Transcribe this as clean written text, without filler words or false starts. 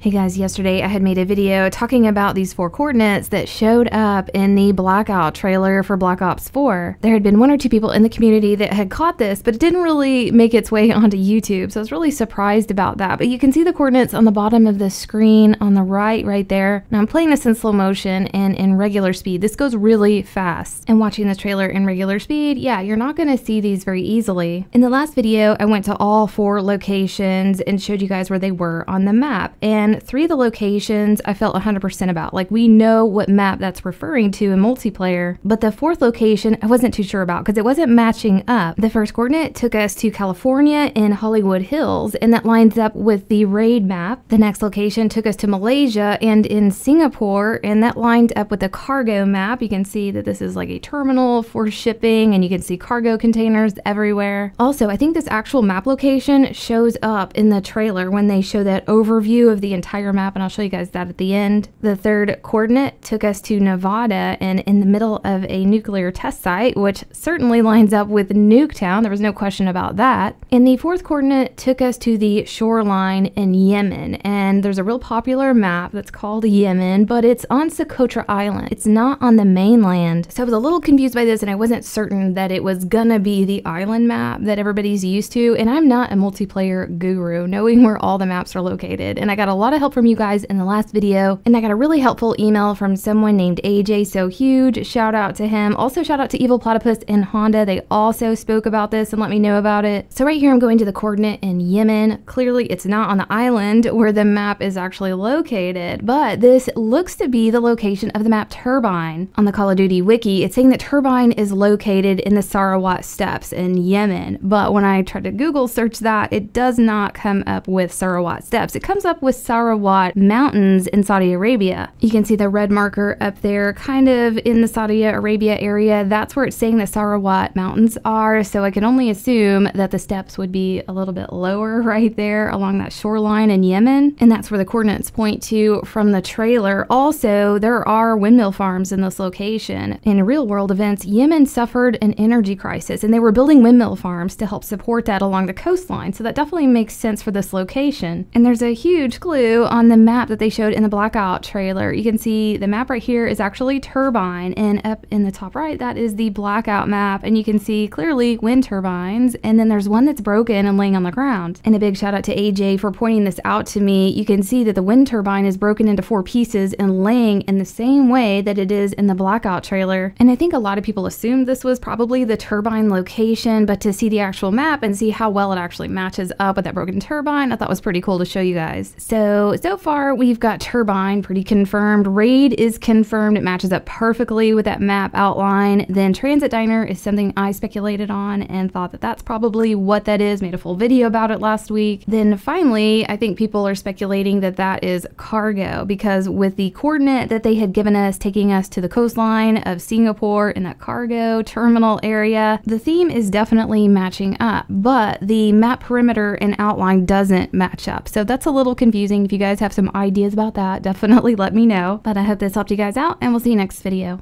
Hey guys, yesterday I had made a video talking about these 4 coordinates that showed up in the Blackout trailer for Black Ops 4. There had been 1 or 2 people in the community that had caught this, but it didn't really make its way onto YouTube, so I was really surprised about that. But you can see the coordinates on the bottom of the screen on the right there. Now I'm playing this in slow motion and in regular speed. This goes really fast. And watching this trailer in regular speed, yeah, you're not going to see these very easily. In the last video, I went to all 4 locations and showed you guys where they were on the map. And 3 of the locations I felt 100% about. Like, we know what map that's referring to in multiplayer, but the 4th location I wasn't too sure about because it wasn't matching up. The first coordinate took us to California in Hollywood Hills, and that lines up with the raid map. The next location took us to Malaysia and in Singapore, and that lined up with the cargo map. You can see that this is like a terminal for shipping, and you can see cargo containers everywhere. Also, I think this actual map location shows up in the trailer when they show that overview of the entire map, and I'll show you guys that at the end. The 3rd coordinate took us to Nevada and in the middle of a nuclear test site, which certainly lines up with Nuketown. There was no question about that. And the 4th coordinate took us to the shoreline in Yemen, and there's a real popular map that's called Yemen, but it's on Socotra Island. It's not on the mainland. So I was a little confused by this, and I wasn't certain that it was gonna be the island map that everybody's used to, and I'm not a multiplayer guru, knowing where all the maps are located. And I got a lot of help from you guys in the last video, and I got a really helpful email from someone named AJ, so huge shout out to him. Also shout out to EvilPlatypus and Honda. They also spoke about this and let me know about it. So right here I'm going to the coordinate in Yemen. Clearly it's not on the island where the map is actually located, but this looks to be the location of the map Turbine. On the Call of Duty wiki, it's saying that Turbine is located in the Sarawat Steppes in Yemen, but when I tried to Google search that, it does not come up with Sarawat Steppes. It comes up with Sarawat Mountains in Saudi Arabia. You can see the red marker up there kind of in the Saudi Arabia area. That's where it's saying the Sarawat Mountains are, so I can only assume that the steppes would be a little bit lower right there along that shoreline in Yemen, and that's where the coordinates point to from the trailer. Also, there are windmill farms in this location. In real world events, Yemen suffered an energy crisis, and they were building windmill farms to help support that along the coastline, so that definitely makes sense for this location. And there's a huge clue on the map that they showed in the Blackout trailer. You can see the map right here is actually Turbine, and up in the top right, that is the Blackout map, and you can see clearly wind turbines, and then there's one that's broken and laying on the ground. And a big shout out to AJ for pointing this out to me. You can see that the wind turbine is broken into 4 pieces and laying in the same way that it is in the Blackout trailer. And I think a lot of people assumed this was probably the Turbine location, but to see the actual map and see how well it actually matches up with that broken turbine, I thought was pretty cool to show you guys. So far we've got Turbine pretty confirmed. Raid is confirmed. It matches up perfectly with that map outline. Then Transit Diner is something I speculated on and thought that that's probably what that is. Made a full video about it last week. Then finally, I think people are speculating that that is cargo, because with the coordinate that they had given us taking us to the coastline of Singapore in that cargo terminal area, the theme is definitely matching up, but the map perimeter and outline doesn't match up. So that's a little confusing. If you guys have some ideas about that, definitely let me know. But I hope this helped you guys out, and we'll see you next video.